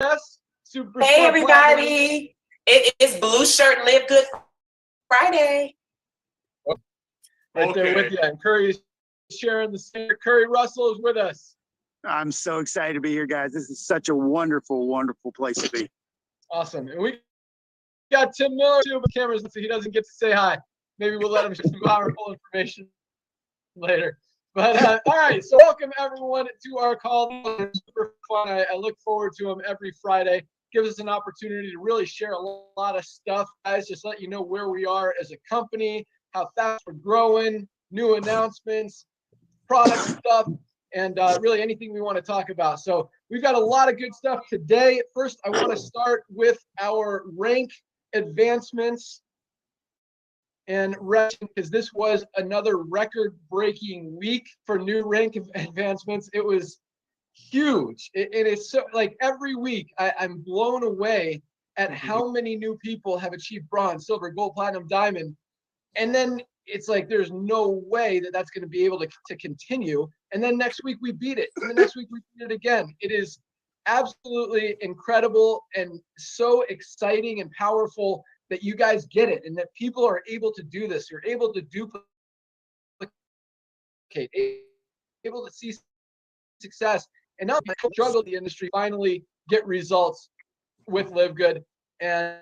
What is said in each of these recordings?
Yes, Super Hey, everybody. It is Blue Shirt Live Good Friday. Right there with you. And Curry is sharing the same. Curry Russell is with us. I'm so excited to be here, guys. This is such a wonderful, wonderful place to be. Awesome. And we got Tim Miller too, but cameras, so he doesn't get to say hi. Maybe we'll let him share some powerful information later. But all right, so welcome everyone to our call. Super fun. I look forward to them every Friday. Gives us an opportunity to really share a lot of stuff, guys. Just let you know where we are as a company, how fast we're growing, new announcements, product stuff, and really anything we want to talk about. So we've got a lot of good stuff today. First, I want to start with our rank advancements and because this was another record-breaking week for new rank advancements. It was huge. It is so, like, every week I'm blown away at how many new people have achieved bronze, silver, gold, platinum, diamond. And then it's like there's no way that that's going to be able to continue. And then next week we beat it. And the next week we beat it again. It is absolutely incredible and so exciting and powerful that you guys get it and that people are able to do this. You're able to duplicate, able to see success. And now struggle the industry finally get results with LiveGood. And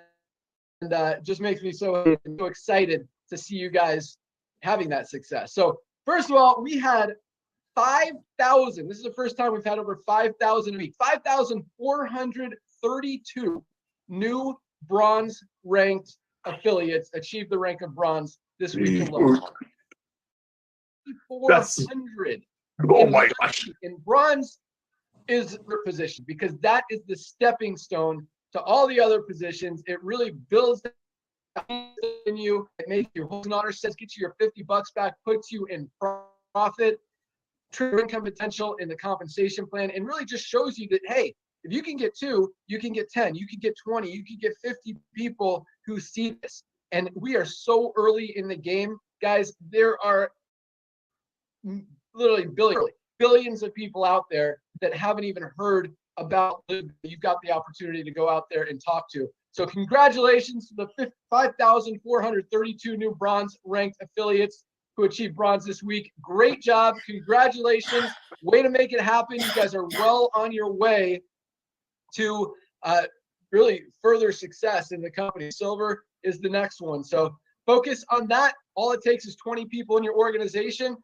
just makes me so excited to see you guys having that success. So first of all, we had 5,000. This is the first time we've had over 5,000 a week. 5,432 new bronze ranked affiliates achieved the rank of bronze this week alone. 400. Oh my gosh. And bronze is the position because that is the stepping stone to all the other positions. It really builds in you. It makes your host and honor says get you your $50 back, puts you in profit, true income potential in the compensation plan, and really just shows you that, hey, if you can get 2, you can get 10, you can get 20, you can get 50 people who see this. And we are so early in the game, guys. There are literally billions of people out there that haven't even heard about LiveGood. You've got the opportunity to go out there and talk to. So congratulations to the 5,432 new bronze ranked affiliates who achieved bronze this week. Great job. Congratulations. Way to make it happen. You guys are well on your way to really further success in the company. Silver is the next one. So focus on that. All it takes is 20 people in your organization.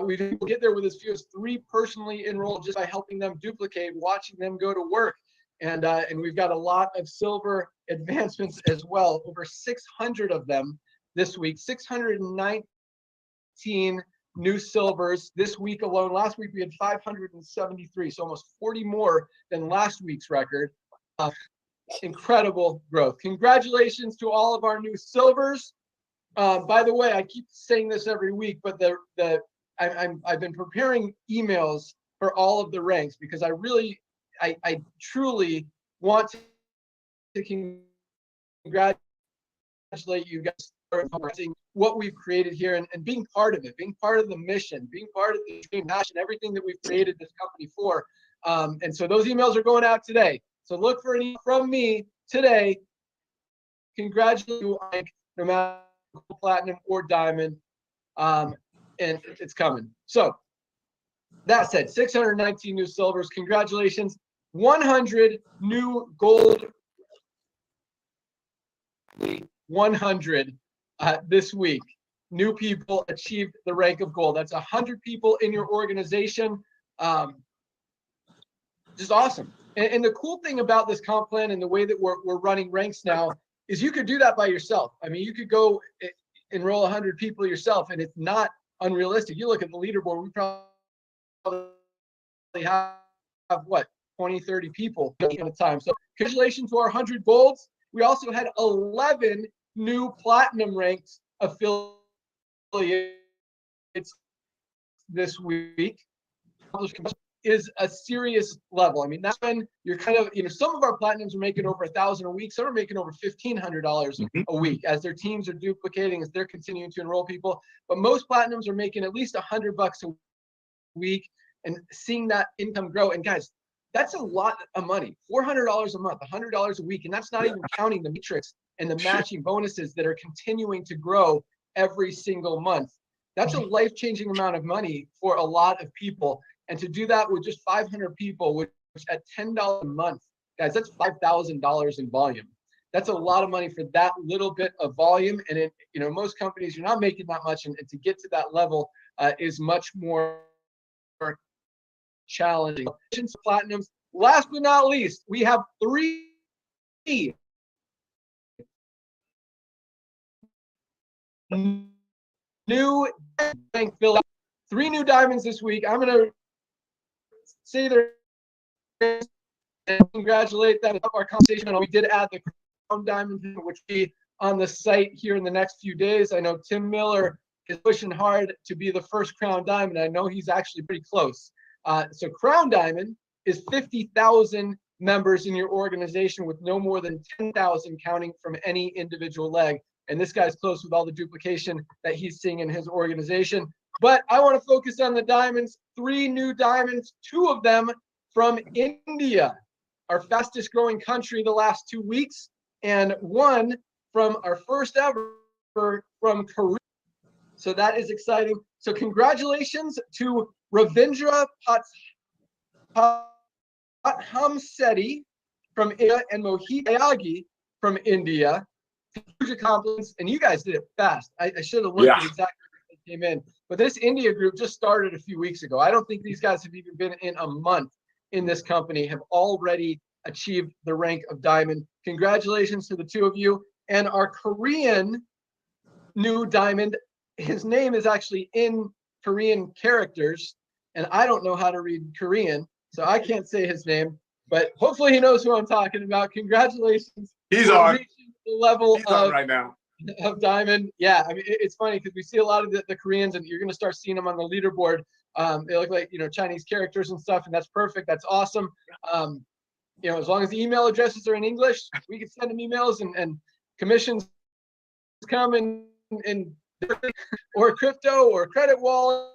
We get there with as few as 3 personally enrolled just by helping them duplicate, watching them go to work. And we've got a lot of silver advancements as well, over 600 of them this week, 619 new silvers this week alone. Last week we had 573, so almost 40 more than last week's record. Incredible growth. Congratulations to all of our new silvers. By the way, I keep saying this every week, but I've been preparing emails for all of the ranks because I truly want to congratulate you guys for what we've created here and being part of it, being part of the mission, being part of the dream, passion, everything that we've created this company for. And so those emails are going out today. So look for an email from me today. Congratulate you, no matter platinum or diamond. And it's coming. So that said, 619 new silvers. Congratulations. 100 new gold. 100 this week. New people achieved the rank of gold. That's 100 people in your organization. Just awesome. And the cool thing about this comp plan and the way that we're running ranks now is you could do that by yourself. I mean, you could go enroll 100 people yourself, and it's not unrealistic. You look at the leaderboard, we probably have what, 20, 30 people at a time. So congratulations to our 100 golds. We also had 11 new platinum ranked affiliates this week. Is a serious level. I mean, that's when you're kind of, some of our platinums are making over $1,000 a week. Some are making over $1,500 a week as their teams are duplicating, as they're continuing to enroll people. But most platinums are making at least $100 a week and seeing that income grow. And guys, That's a lot of money. $400 a month, $100 a week, and that's not even counting the matrix and the matching bonuses that are continuing to grow every single month. That's a life-changing amount of money for a lot of people. And to do that with just 500 people, which at $10 a month, guys, that's $5,000 in volume. That's a lot of money for that little bit of volume. And it, you know, most companies, you're not making that much, and to get to that level is much more challenging. Platinums. Last but not least, we have three new three new diamonds this week. I'm gonna say their and congratulate them. Our conversation, we did add the crown diamond, which will be on the site here in the next few days. I know Tim Miller is pushing hard to be the first crown diamond. I know he's actually pretty close. So crown diamond is 50,000 members in your organization with no more than 10,000 counting from any individual leg. And this guy's close with all the duplication that he's seeing in his organization. But I want to focus on the diamonds. 3 new diamonds, 2 of them from India, our fastest growing country the last 2 weeks, and 1 from our first ever from Korea. So that is exciting. So congratulations to Ravindra Pathamseti from India and Mohit Ayagi from India. Huge accomplishments, and you guys did it fast. I should have looked at exactly when they came in. But this India group just started a few weeks ago. I don't think these guys have even been in a month in this company, have already achieved the rank of diamond. Congratulations to the 2 of you. And our Korean new diamond, his name is actually in Korean characters, and I don't know how to read Korean, so I can't say his name, but hopefully he knows who I'm talking about. Congratulations. He's on the level of right now of diamond. Yeah, I mean, it's funny because we see a lot of the Koreans, and you're going to start seeing them on the leaderboard. They look like, you know, Chinese characters and stuff, and that's perfect. That's awesome. You know, as long as the email addresses are in English, we can send them emails, and commissions come in or crypto or credit wallet.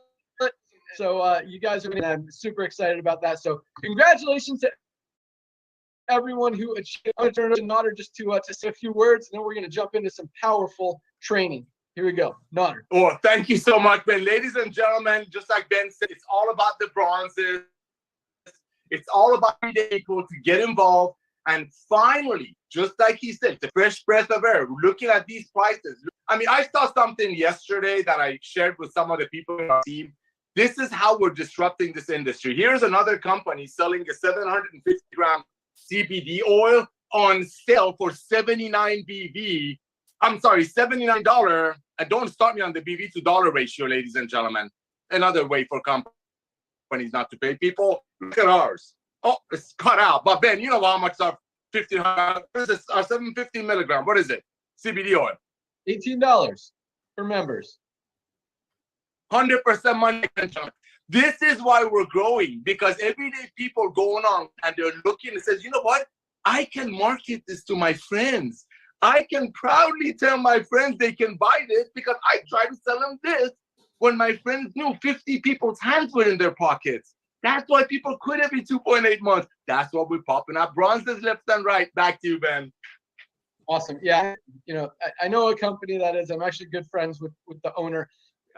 So you guys are, I'm super excited about that. So congratulations to everyone who achieved. I'm going to turn it to Nodder just to say a few words, and then we're going to jump into some powerful training. Here we go. Nodder. Oh, thank you so much, Ben. Ladies and gentlemen, just like Ben said, it's all about the bronzes. It's all about people to get involved. And finally, just like he said, the fresh breath of air, looking at these prices. I mean, I saw something yesterday that I shared with some of the people in our team. This is how we're disrupting this industry. Here's another company selling a 750 gram CBD oil on sale for 79 BV. I'm sorry, $79. And don't start me on the BV to dollar ratio, ladies and gentlemen. Another way for companies not to pay people. Look at ours. Oh, it's cut out. But Ben, you know how much our 1,500, what is this? Our 750 milligram. What is it? CBD oil. $18 for members. 100% money. This is why we're growing, because everyday people going on and they're looking and says, you know what? I can market this to my friends. I can proudly tell my friends they can buy this because I tried to sell them this when my friends knew 50 people's hands were in their pockets. That's why people quit every 2.8 months. That's what we're popping up. Bronzes left and right. Back to you, Ben. Awesome. Yeah, you know, I know a company that is, I'm actually good friends with the owner.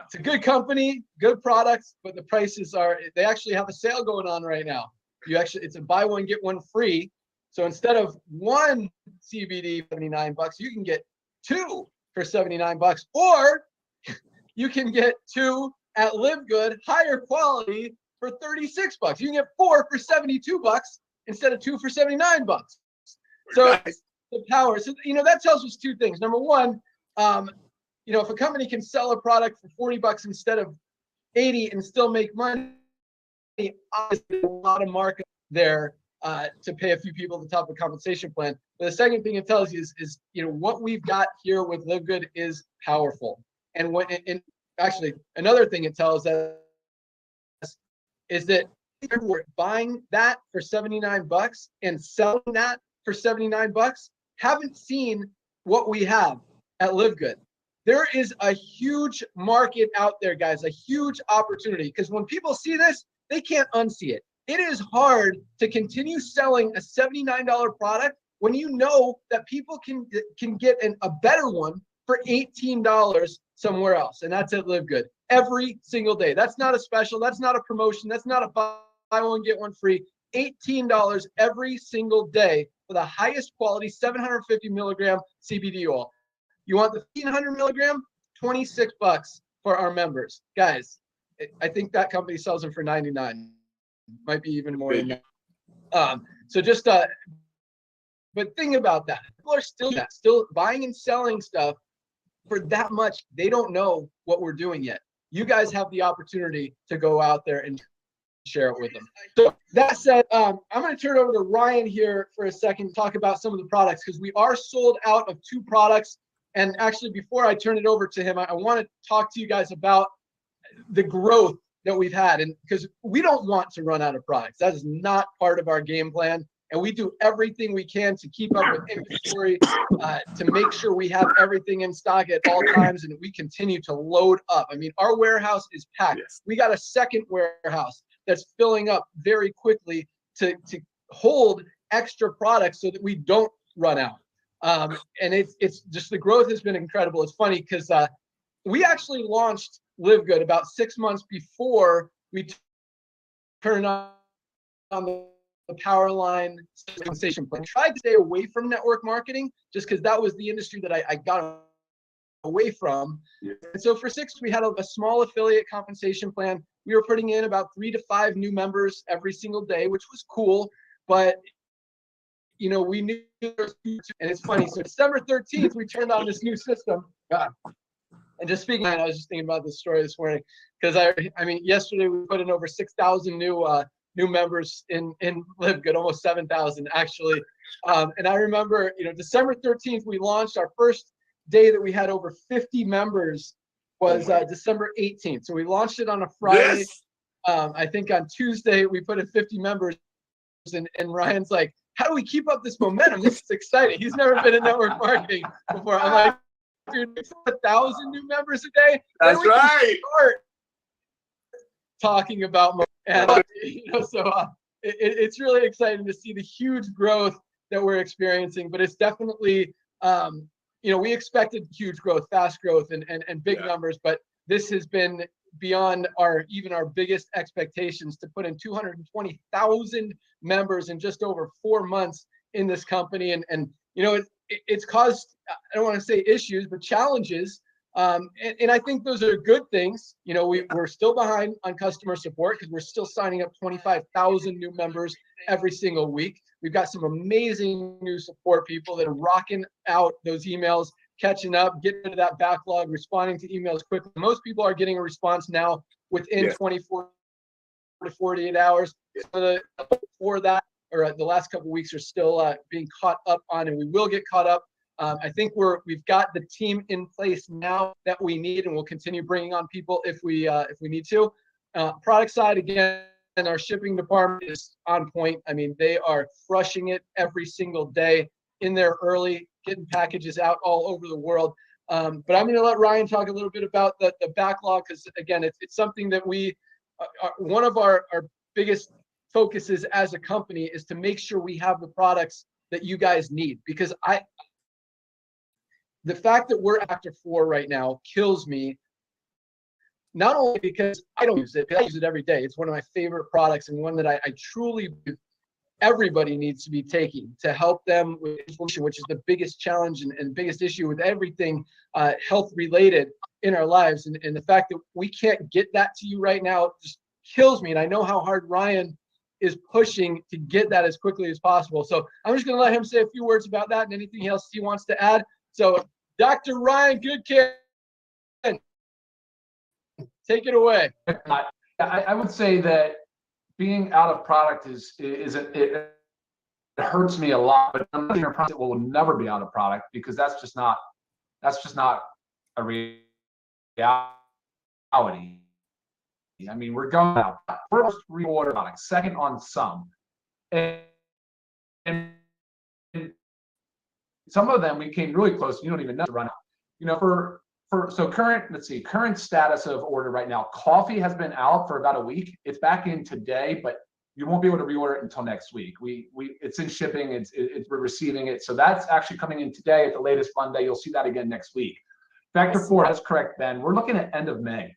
It's a good company, good products, but the prices are, they actually have a sale going on right now. It's a buy one, get one free. So instead of 1 CBD, $79, you can get 2 for $79, or you can get 2 at LiveGood, higher quality for $36. You can get 4 for $72 instead of 2 for $79. So Nice. The power. So, you know, that tells us 2 things. Number one, you know, if a company can sell a product for $40 instead of $80 and still make money, obviously a lot of market there to pay a few people at the top of the compensation plan. But the second thing it tells you is you know, what we've got here with LiveGood is powerful. And actually another thing it tells us is that people who are buying that for $79 and selling that for $79 haven't seen what we have at LiveGood. There is a huge market out there, guys, a huge opportunity, because when people see this, they can't unsee it. It is hard to continue selling a $79 product when you know that people can get a better one for $18 somewhere else, and that's at LiveGood every single day. That's not a special. That's not a promotion. That's not a buy one get one free. $18 every single day for the highest quality 750 milligram CBD oil. You want the 1500 milligram? $26 for our members, guys. I think that company sells them for $99. Might be even more than that. So just but think about that. People are still buying and selling stuff for that much. They don't know what we're doing yet. You guys have the opportunity to go out there and share it with them. So that said, I'm going to turn it over to Ryan here for a second to talk about some of the products, because we are sold out of 2 products. And actually, before I turn it over to him, I want to talk to you guys about the growth that we've had. And because we don't want to run out of products, that is not part of our game plan. And we do everything we can to keep up with inventory, to make sure we have everything in stock at all times, and we continue to load up. I mean, our warehouse is packed. Yes. We got a second warehouse that's filling up very quickly to hold extra products so that we don't run out. And it's just, the growth has been incredible. It's funny because we actually launched LiveGood about 6 months before we turned on the power line compensation plan. I tried to stay away from network marketing just because that was the industry that I got away from. Yeah. And so for 6, we had a small affiliate compensation plan. We were putting in about 3 to 5 new members every single day, which was cool. But you know, we knew, and it's funny. So December 13th, we turned on this new system. God. And just speaking, I was just thinking about this story this morning, because I mean, yesterday we put in over 6,000 new members in LiveGood, almost 7,000 actually. And I remember, you know, December 13th, we launched. Our first day that we had over 50 members was December 18th. So we launched it on a Friday. Yes. I think on Tuesday we put in 50 members, and Ryan's like, how do we keep up this momentum? This is exciting. He's never been in network marketing before. I'm like, dude, 1,000 new members a day. That's right. Start talking about, and you know, so it's really exciting to see the huge growth that we're experiencing. But it's definitely, you know, we expected huge growth, fast growth, and big numbers, but this has been beyond our biggest expectations, to put in 220,000 members in just over 4 months in this company. And you know, it's caused, I don't want to say issues, but challenges. And I think those are good things. You know, we're still behind on customer support because we're still signing up 25,000 new members every single week. We've got some amazing new support people that are rocking out those emails, catching up, getting rid of that backlog, responding to emails quickly. Most people are getting a response now within 24 to 48 hours. So for that, or the last couple of weeks, are still being caught up on, and we will get caught up. I think we've got the team in place now that we need, and we'll continue bringing on people if we need to. Product side, again, and our shipping department is on point. I mean, they are crushing it every single day, in there early, getting packages out all over the world. But I'm going to let Ryan talk a little bit about the backlog, because again, it's something that we one of our biggest focuses as a company is to make sure we have the products that you guys need, because the fact that we're Factor 4 right now kills me, not only because I don't use it, I use it every day. It's one of my favorite products, and one that I truly everybody needs to be taking to help them with inflammation, which is the biggest challenge and biggest issue with everything health related in our lives. And the fact that we can't get that to you right now just kills me. And I know how hard Ryan is pushing to get that as quickly as possible. So I'm just going to let him say a few words about that and anything else he wants to add. So Dr. Ryan Goodkin, take it away. I would say that being out of product it hurts me a lot, but I'm not in a product that will never be out of product, because that's just not a reality. I mean, we're going out. First, reorder products. Second, on some, and some of them we came really close. You don't even know to run out. You know, so current status of order right now. Coffee has been out for about a week. It's back in today, but you won't be able to reorder it until next week. It's in shipping. We're receiving it. So that's actually coming in today at the latest Monday. You'll see that again next week. Factor 4, that's correct, Ben. We're looking at end of May.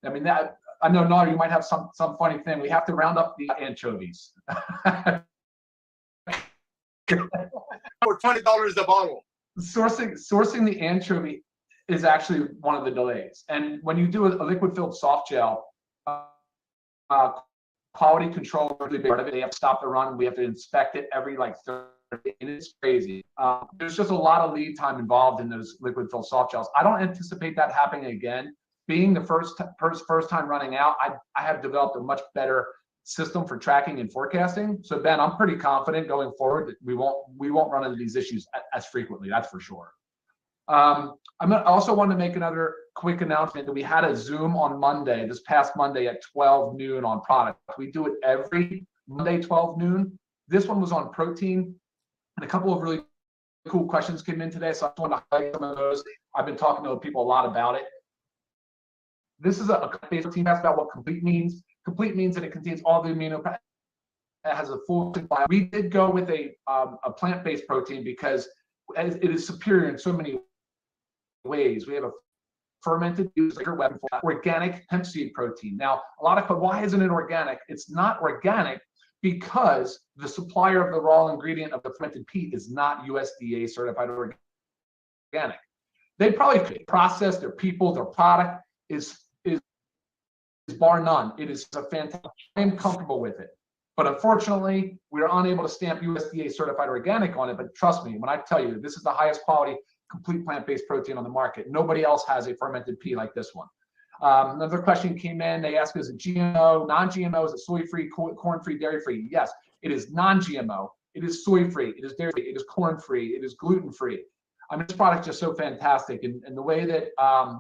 I mean, that I know, Nar, you might have some funny thing. We have to round up the anchovies. For $20 a bottle. Sourcing the anchovy is actually one of the delays. And when you do a liquid filled soft gel, quality control really big part of it. They have to stop the run. We have to inspect it every like 30 days. It's crazy. There's just a lot of lead time involved in those liquid filled soft gels. I don't anticipate that happening again. Being the first time running out, I have developed a much better system for tracking and forecasting. So Ben, I'm pretty confident going forward that we won't run into these issues as frequently. That's for sure. I also want to make another quick announcement that we had a Zoom on Monday, this past Monday at 12 noon on product. We do it every Monday, 12 noon. This one was on protein, and a couple of really cool questions came in today. So I just want to highlight some of those. I've been talking to people a lot about it. This is a basic protein test about what complete means. Complete means that it contains all the amino acids. It has a full supply. We did go with a plant-based protein because it is superior in so many ways. We have a fermented weapon for organic hemp seed protein. Now, a lot of why isn't it organic? It's not organic because the supplier of the raw ingredient of the fermented peat is not USDA certified organic. They probably could process their people, their product is bar none. It is a fantastic. I'm comfortable with it. But unfortunately, we are unable to stamp USDA certified organic on it. But trust me, when I tell you this is the highest quality complete plant-based protein on the market, nobody else has a fermented pea like this one. Another question came in. They asked, is it GMO, non-GMO, is it soy-free, corn-free, dairy-free? Yes, it is non-GMO. It is soy-free. It is dairy-free. It is corn-free. It is gluten-free. I mean, this product is just so fantastic. And the way that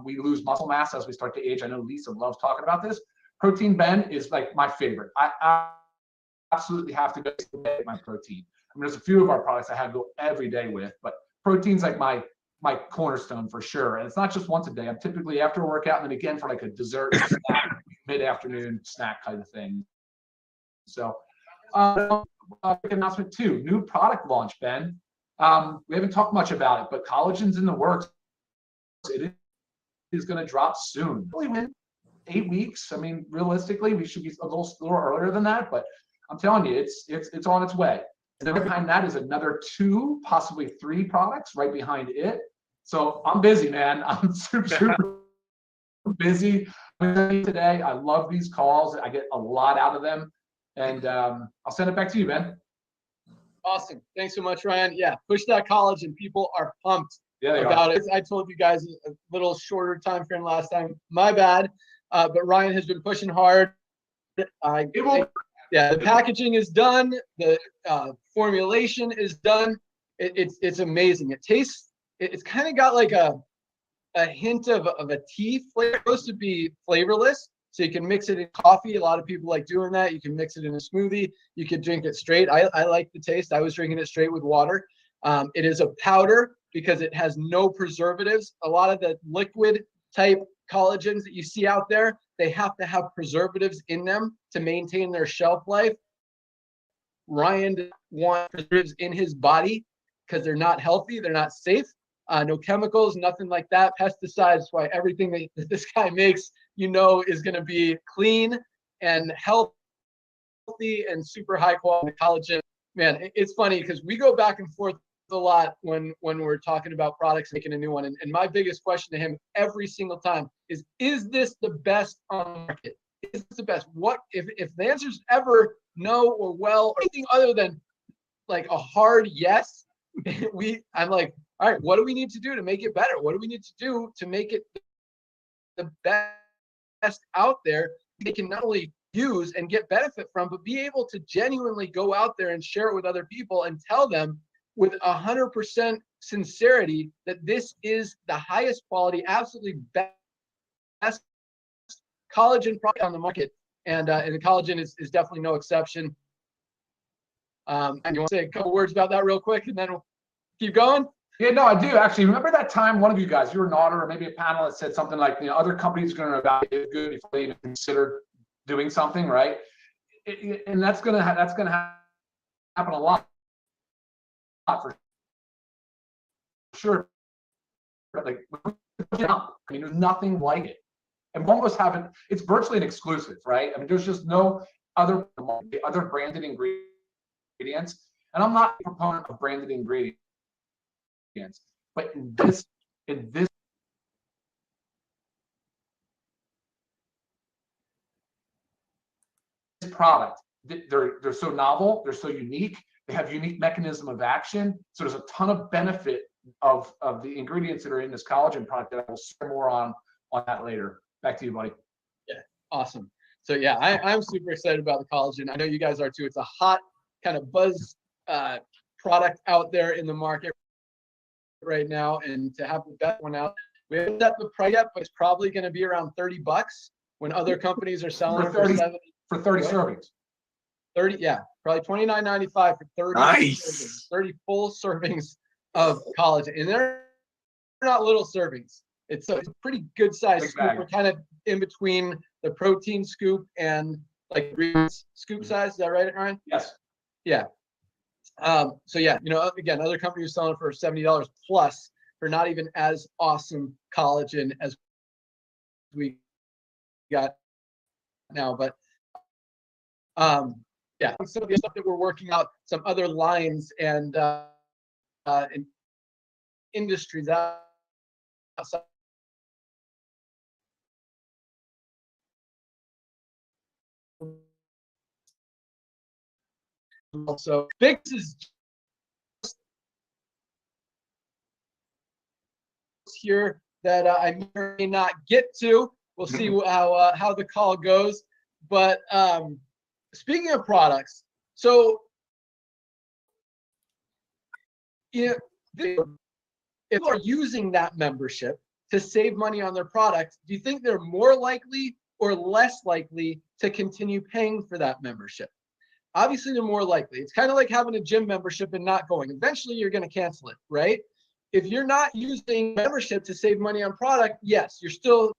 we lose muscle mass as we start to age, I know Lisa loves talking about this. Protein Ben is like my favorite. I absolutely have to go get my protein. I mean, there's a few of our products I have to go every day with, but protein's like my cornerstone for sure. And it's not just once a day. I'm typically after a workout and then again for like a dessert snack, mid-afternoon snack kind of thing. So quick announcement too, new product launch, Ben. We haven't talked much about it, but collagen's in the works. It is going to drop soon. Probably within 8 weeks. I mean, realistically, we should be a little earlier than that, but I'm telling you, it's on its way. And then behind that is another 2, possibly 3 products right behind it. So I'm busy, man. I'm super busy today. I love these calls. I get a lot out of them. And I'll send it back to you, Ben. Awesome. Thanks so much, Ryan. Yeah, push that collagen. People are pumped about it. I told you guys a little shorter time frame last time. My bad. But Ryan has been pushing hard. The packaging is done. The formulation is done. It's amazing. It tastes. It's kind of got like a hint of a tea flavor. It's supposed to be flavorless, so you can mix it in coffee. A lot of people like doing that. You can mix it in a smoothie. You could drink it straight. I like the taste. I was drinking it straight with water. It is a powder because it has no preservatives. A lot of the liquid type collagens that you see out there, they have to have preservatives in them to maintain their shelf life. Ryan wants preservatives in his body because they're not healthy, they're not safe. No chemicals, nothing like that. Pesticides, why everything that this guy makes, is going to be clean and healthy and super high quality collagen. Man, it's funny because we go back and forth a lot when we're talking about products, making a new one. And my biggest question to him every single time is this the best on the market? Is this the best? What if the answer is ever no or well or anything other than like a hard yes? I'm like, all right, what do we need to do to make it better? What do we need to do to make it the best out there they can not only use and get benefit from, but be able to genuinely go out there and share it with other people and tell them with 100% sincerity that this is the highest quality, absolutely best collagen product on the market. And the collagen is definitely no exception. And you want to say a couple words about that real quick and then we'll keep going? Yeah, no, I do actually. Remember that time one of you guys, you were an auditor or maybe a panelist, said something like, other companies are going to evaluate good before they even consider doing something, right? and that's gonna happen a lot for sure. Like, I mean, there's nothing like it. And almost haven't. It's virtually an exclusive, right? I mean, there's just no other branded ingredients. And I'm not a proponent of branded ingredients, but in this product, they're so novel, they're so unique, they have unique mechanism of action. So there's a ton of benefit of the ingredients that are in this collagen product that I will share more on that later. Back to you, buddy. Yeah, awesome. So yeah, I'm super excited about the collagen. I know you guys are too. It's a hot kind of buzz product out there in the market right now, and to have the best one out, we haven't set the price yet, but it's probably going to be around $30 when other companies are selling For 30 servings. 30, yeah, probably $29.95 for 30 Nice. servings, 30 full servings of collagen, and they're not little servings. It's a pretty good size scoop. We're kind of in between the protein scoop and like scoop size. Is that right, Ryan? Yes. Yeah. So yeah, you know, again, other companies are selling for $70 plus for not even as awesome collagen as we got now. But yeah, some of the stuff that we're working out, some other lines and industries outside. Also, Fix is here that I may or may not get to. We'll see how the call goes. But speaking of products, so if people are using that membership to save money on their products, do you think they're more likely or less likely to continue paying for that membership? Obviously, they're more likely. It's kind of like having a gym membership and not going. Eventually, you're going to cancel it, right? If you're not using membership to save money on product, yes, you're still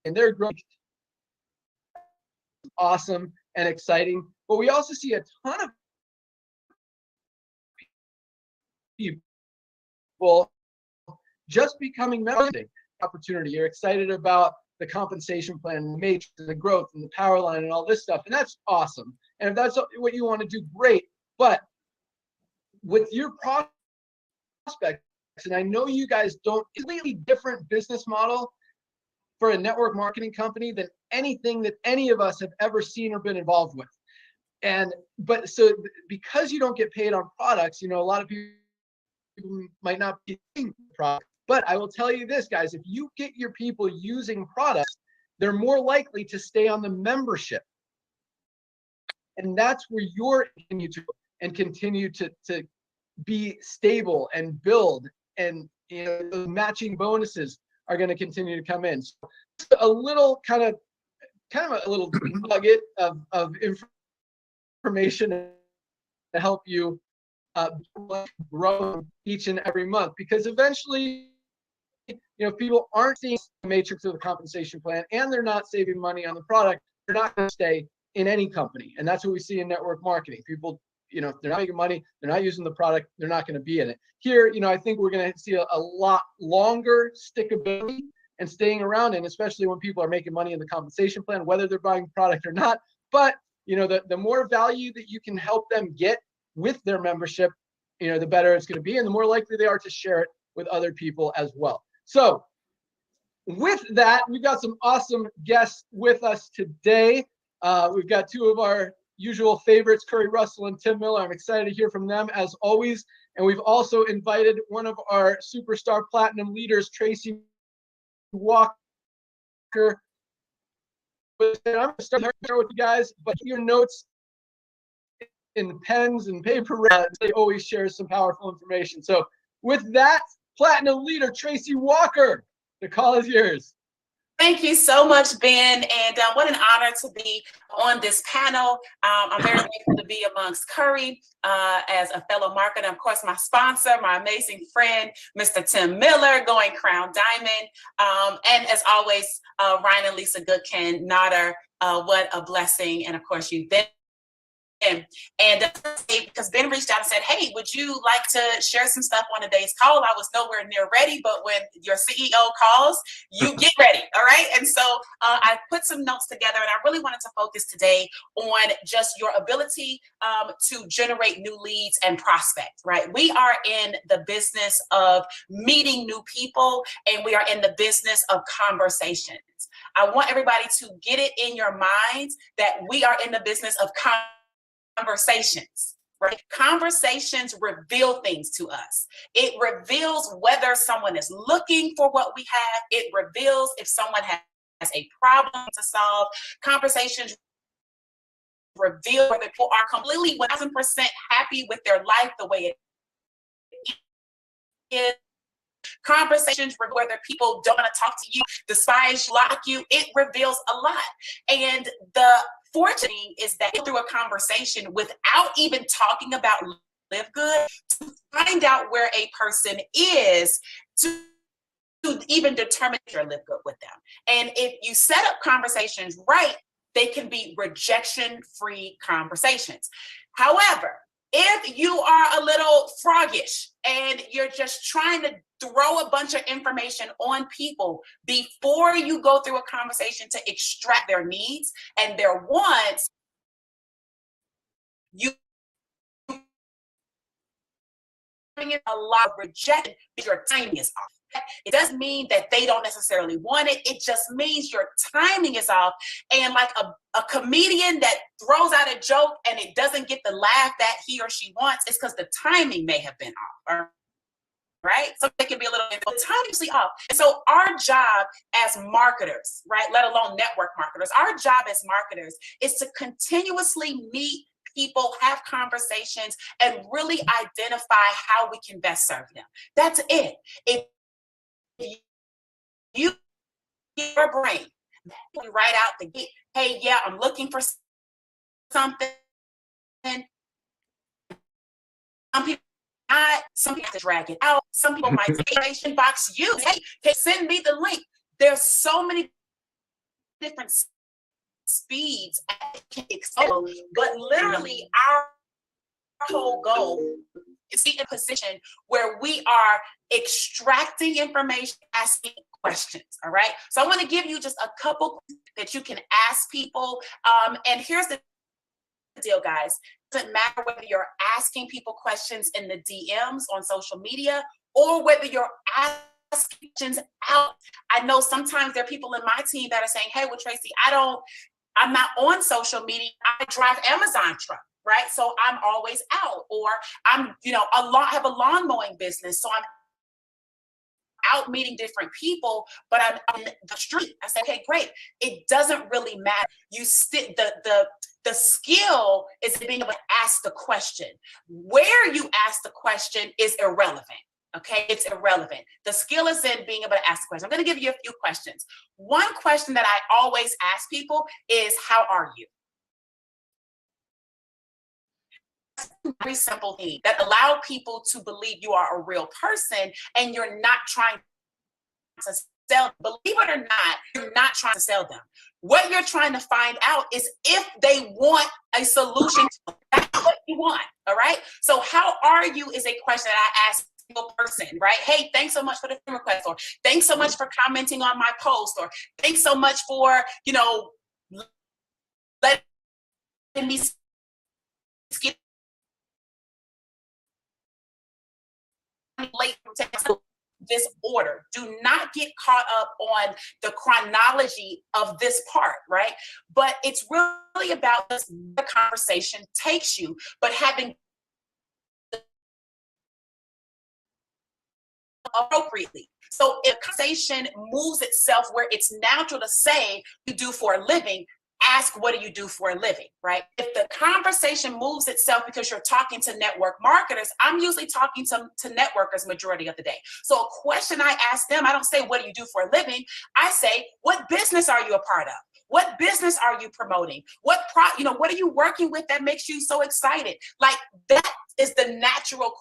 and they're growing, awesome and exciting. But we also see a ton of people just becoming members. Opportunity. You're excited about the compensation plan, the matrix, and the growth, and the power line, and all this stuff, and that's awesome. And if that's what you want to do, great. But with your prospects, and I know you guys don't, completely different business model for a network marketing company than anything that any of us have ever seen or been involved with. But so because you don't get paid on products, you know, a lot of people might not be using products. But I will tell you this, guys, if you get your people using products, they're more likely to stay on the membership. And that's where you're continue to be stable and build, and you know, the matching bonuses are going to continue to come in. So a little kind of a little nugget of information to help you grow each and every month, because eventually, you know, if people aren't seeing the matrix of the compensation plan and they're not saving money on the product, they're not going to stay in any company. And that's what we see in network marketing. People, you know, if they're not making money, they're not using the product, they're not going to be in it. Here, you know, I think we're going to see a lot longer stickability and staying around, and especially when people are making money in the compensation plan, whether they're buying product or not. But, you know, the more value that you can help them get with their membership, you know, the better it's going to be, and the more likely they are to share it with other people as well. So with that, we've got some awesome guests with us today. We've got two of our usual favorites, Curry Russell and Tim Miller. I'm excited to hear from them as always. And we've also invited one of our superstar platinum leaders, Tracy Walker. I'm going to start there with you guys, but your notes in pens and paper, they always share some powerful information. So with that, platinum leader Tracy Walker, the call is yours. Thank you so much, Ben. And what an honor to be on this panel. I'm very grateful to be amongst Curry as a fellow marketer. Of course, my sponsor, my amazing friend, Mr. Tim Miller, going Crown Diamond. And as always, Ryan and Lisa Goodkin, Notter, what a blessing. And of course, you, Ben. And because Ben reached out and said, hey, would you like to share some stuff on today's call? I was nowhere near ready, but when your CEO calls, you get ready, all right? And so I put some notes together, and I really wanted to focus today on just your ability to generate new leads and prospect, right? We are in the business of meeting new people, and we are in the business of conversations. I want everybody to get it in your minds that we are in the business of conversations, right? Conversations reveal things to us. It reveals whether someone is looking for what we have. It reveals if someone has a problem to solve. Conversations reveal whether people are completely 1000% happy with their life the way it is. Conversations whether people don't want to talk to you, despise, block you. It reveals a lot. And the fortunate thing is that through a conversation without even talking about LiveGood, to find out where a person is, to even determine if you're LiveGood with them. And if you set up conversations right, they can be rejection-free conversations. However, if you are a little froggish and you're just trying to throw a bunch of information on people before you go through a conversation to extract their needs and their wants, you bring in a lot of rejection because your timing is off. It doesn't mean that they don't necessarily want it. It just means your timing is off. And like a comedian that throws out a joke and it doesn't get the laugh that he or she wants, it's because the timing may have been off. Right? So it can be a little bit timely off. And so our job as marketers, right, let alone network marketers, our job as marketers is to continuously meet people, have conversations, and really identify how we can best serve them. That's it. If you get your brain right out the gate, hey, yeah, I'm looking for something. Some people have to drag it out. Some people might say, box you. Hey, send me the link. There's so many different speeds can explode, but literally our whole goal is to be in a position where we are extracting information, asking questions. All right. So I want to give you just a couple that you can ask people. And here's the deal, guys. It doesn't matter whether you're asking people questions in the DMs on social media or whether you're asking questions out. I know sometimes there are people in my team that are saying, hey, well, Tracy, I'm not on social media. I drive Amazon truck, right? So I'm always out, or I'm, have a lawn mowing business. So I'm out meeting different people, but I'm on the street. I said, okay, great. It doesn't really matter. You the skill is being able to ask the question. Where you ask the question is irrelevant. Okay, it's irrelevant. The skill is in being able to ask the question. I'm going to give you a few questions. One question that I always ask people is, how are you? Very simple thing that allow people to believe you are a real person and you're not trying to sell. Believe it or not, you're not trying to sell them. What you're trying to find out is if they want a solution. That's what you want. All right. So how are you is a question that I ask a person, right? Hey, thanks so much for the friend request, or thanks so much for commenting on my post, or thanks so much for, letting me skip late this order. Do not get caught up on the chronology of this part, right? But it's really about this, the conversation takes you, but having appropriately. So if conversation moves itself where it's natural to say you do for a living, ask, what do you do for a living, right? If the conversation moves itself because you're talking to network marketers, I'm usually talking to networkers majority of the day. So a question I ask them, I don't say, what do you do for a living? I say, what business are you a part of? What business are you promoting? What are you working with that makes you so excited? Like, that is the natural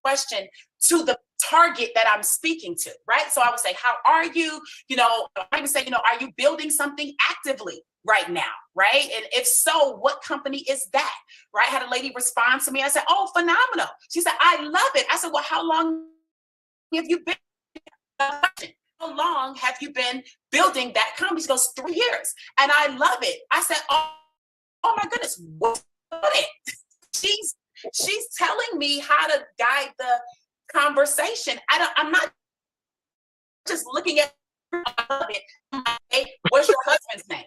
question to the target that I'm speaking to, right? So I would say, how are you? I even say, are you building something actively right now, right? And if so, what company is that, right? I had a lady respond to me. I said, oh, phenomenal. She said, I love it. I said, well, how long have you been? How long have you been building that company? She goes, 3 years. And I love it. I said, oh my goodness, what it? She's telling me how to guide the conversation. I'm not just looking at it. Hey, what's your husband's name?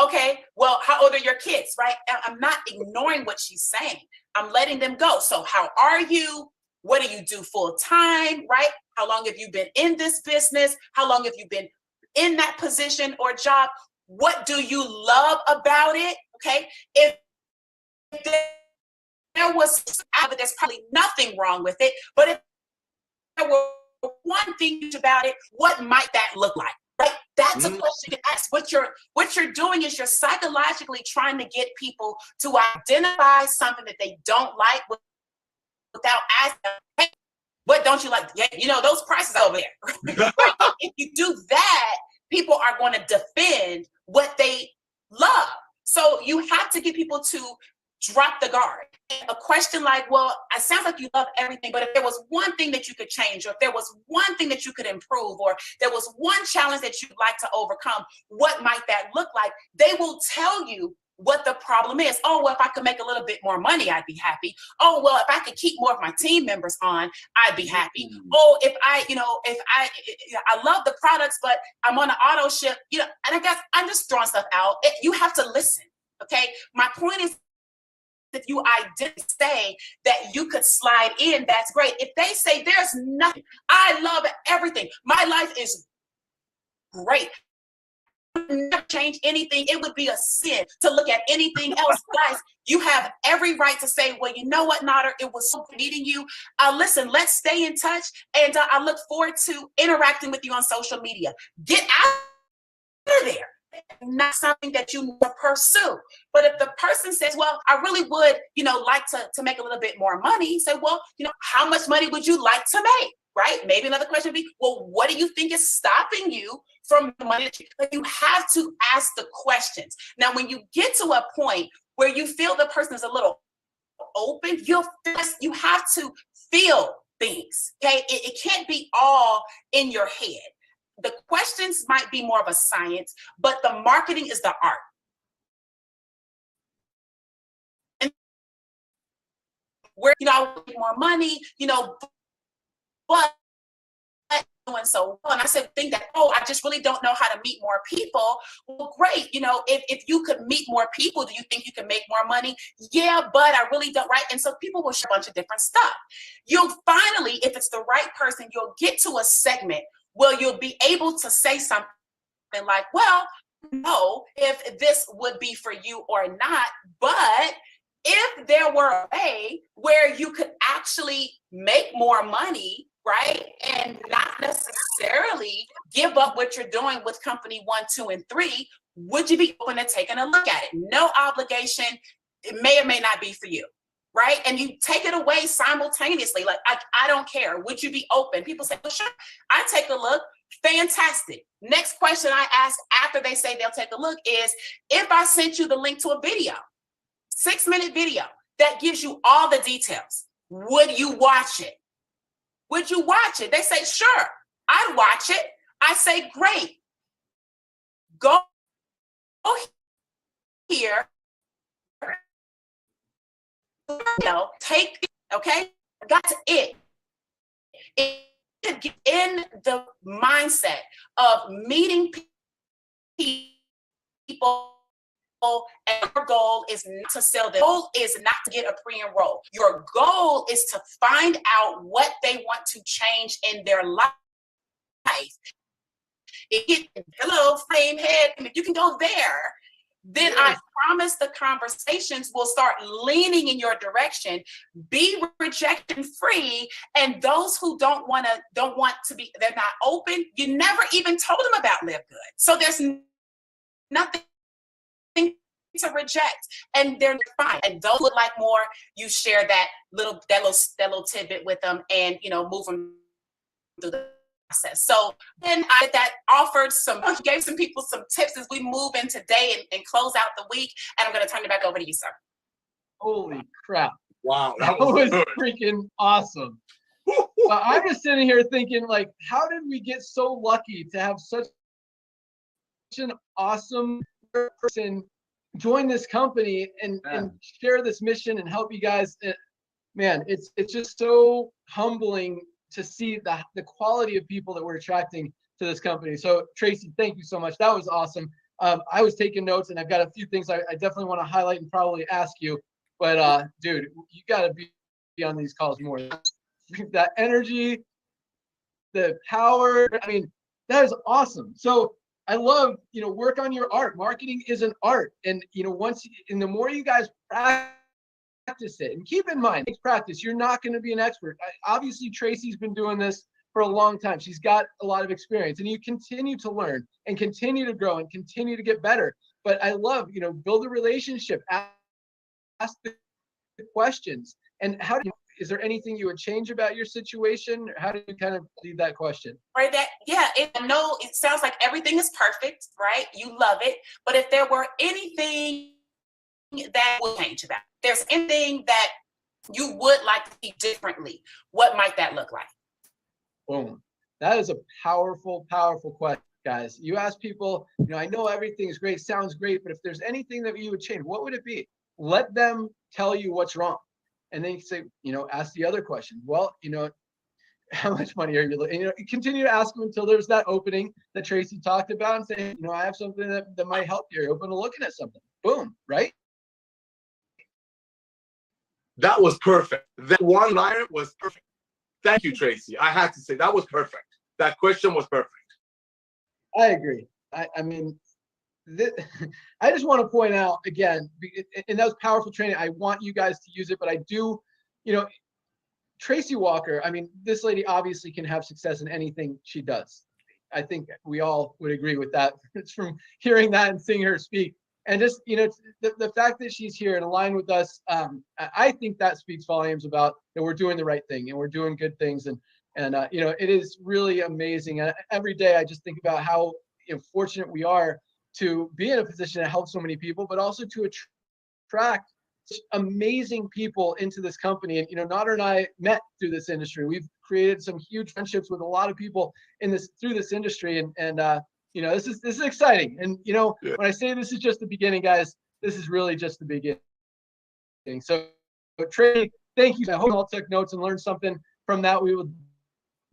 Okay, well, how old are your kids, right? I'm not ignoring what she's saying. I'm letting them go. So how are you? What do you do full time, right? How long have you been in this business? How long have you been in that position or job? What do you love about it? Okay, if there was, there's probably nothing wrong with it, but if there were one thing about it, what might that look like? Right? That's a question to ask. What you're doing is you're psychologically trying to get people to identify something that they don't like without asking them, hey, what don't you like? Yeah, those prices over there. If you do that, people are going to defend what they love. So you have to get people to drop the guard. A question like, well, it sounds like you love everything, but if there was one thing that you could change, or if there was one thing that you could improve, or there was one challenge that you'd like to overcome, what might that look like? They will tell you what the problem is. Oh, well, if I could make a little bit more money, I'd be happy. Oh, well, if I could keep more of my team members on, I'd be happy. Oh, if I love the products, but I'm on an auto ship, and I guess I'm just throwing stuff out. You have to listen. Okay. My point is, if you identify say that you could slide in, that's great. If they say there's nothing, I love everything, my life is great, never change anything, it would be a sin to look at anything else. Guys, you have every right to say, well, you know what, Nader, it was so good meeting you. Listen, let's stay in touch, and I look forward to interacting with you on social media. Get out of there. Not something that you pursue. But if the person says, well, I really would, like to make a little bit more money, say, well, how much money would you like to make? Right? Maybe another question would be, well, what do you think is stopping you from the money that you have to ask the questions? Now, when you get to a point where you feel the person is a little open, you have to feel things. Okay. It can't be all in your head. The questions might be more of a science, but the marketing is the art. And where, I want more money, but doing so well. And I said, think that, I just really don't know how to meet more people. Well, great. If you could meet more people, do you think you can make more money? Yeah, but I really don't, right? And so people will share a bunch of different stuff. You'll finally, if it's the right person, you'll get to a segment where you'll be able to say something like, well, no, if this would be for you or not, but if there were a way where you could actually make more money, right, and not necessarily give up what you're doing with company 1, 2, and 3, would you be open to taking a look at it? No obligation. It may or may not be for you. Right? And you take it away simultaneously. Like, I don't care. Would you be open? People say, well, sure, I take a look. Fantastic. Next question I ask after they say they'll take a look is, if I sent you the link to a video, 6-minute video that gives you all the details, would you watch it? Would you watch it? They say, sure, I'd watch it. I say, great. Go here. Take, okay, that's it. Get in the mindset of meeting people, and your goal is not to sell them. The goal is not to get a pre-enroll. Your goal is to find out what they want to change in their life. Hello, flame head. You can go there. then I promise the conversations will start leaning in your direction. Be rejection free. And those who don't want to be, they're not open. You never even told them about LiveGood. So there's nothing to reject, and they're fine. And those would like more, you share that little tidbit with them, and move them through the process. So then that gave some people some tips as we move in today and close out the week. And I'm going to turn it back over to you, sir. Holy crap! Wow, that was freaking awesome. I'm just sitting here thinking, like, how did we get so lucky to have such an awesome person join this company and share this mission and help you guys? Man, it's just so humbling to see the quality of people that we're attracting to this company. So Tracy, thank you so much. That was awesome. I was taking notes, and I've got a few things I definitely want to highlight and probably ask you. But dude, you got to be on these calls more. That energy, the power. I mean, that is awesome. So I love, work on your art. Marketing is an art. And, the more you guys practice it, and keep in mind, practice, you're not going to be an expert. Obviously, Tracy's been doing this for a long time. She's got a lot of experience, and you continue to learn and continue to grow and continue to get better. But I love, build a relationship, ask the questions. And is there anything you would change about your situation? How do you kind of leave that question? Right. I know it sounds like everything is perfect, right? You love it. But if there were anything that would change about it, there's anything that you would like to see differently, what might that look like? Boom. That is a powerful, powerful question, guys. You ask people, I know everything is great, sounds great, but if there's anything that you would change, what would it be? Let them tell you what's wrong. And then you say, ask the other question. Well, how much money are you looking? Continue to ask them until there's that opening that Tracy talked about, and say, I have something that might help you. You're open to looking at something. Boom, right? That was perfect. That one liner was perfect. Thank you, Tracy. I had to say that was perfect. That question was perfect. I agree. I mean, I just want to point out again, and that was powerful training. I want you guys to use it, but I do, Tracy Walker, I mean, this lady obviously can have success in anything she does. I think we all would agree with that. It's from hearing that and seeing her speak. And just, the fact that she's here and aligned with us, I think that speaks volumes about that we're doing the right thing and we're doing good things. And it is really amazing. Every day I just think about how fortunate we are to be in a position to help so many people, but also to attract amazing people into this company. And Nader and I met through this industry. We've created some huge friendships with a lot of people through this industry, and this is exciting. And when I say this is just the beginning, guys, this is really just the beginning. So Trey, thank you. I hope you all took notes and learned something from that. We will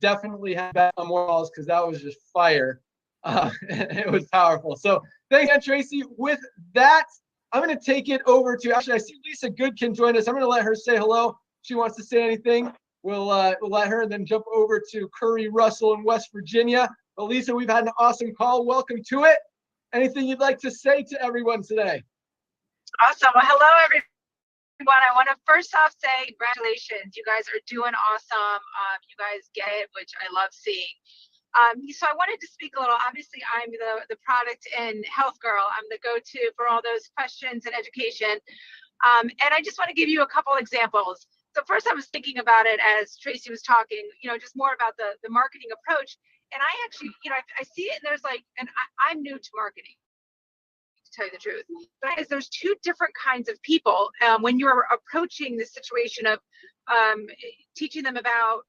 definitely have back on more calls because that was just fire. It was powerful. So thanks again, Tracy. With that, I'm going to take it over to, actually, I see Lisa Goodkin join us. I'm going to let her say hello. If she wants to say anything, we'll let her, and then jump over to Curry Russell in West Virginia. But Lisa, we've had an awesome call. Welcome to it. Anything you'd like to say to everyone today? Awesome. Well, hello, everyone. I want to first off say congratulations. You guys are doing awesome. You guys get it, which I love seeing. So I wanted to speak a little. Obviously, I'm the product and health girl. I'm the go-to for all those questions and education. And I just want to give you a couple examples. So first, I was thinking about it as Tracy was talking, just more about the marketing approach. And I actually, I see it, and there's and I'm new to marketing, to tell you the truth. But there's two different kinds of people when you're approaching the situation of teaching them about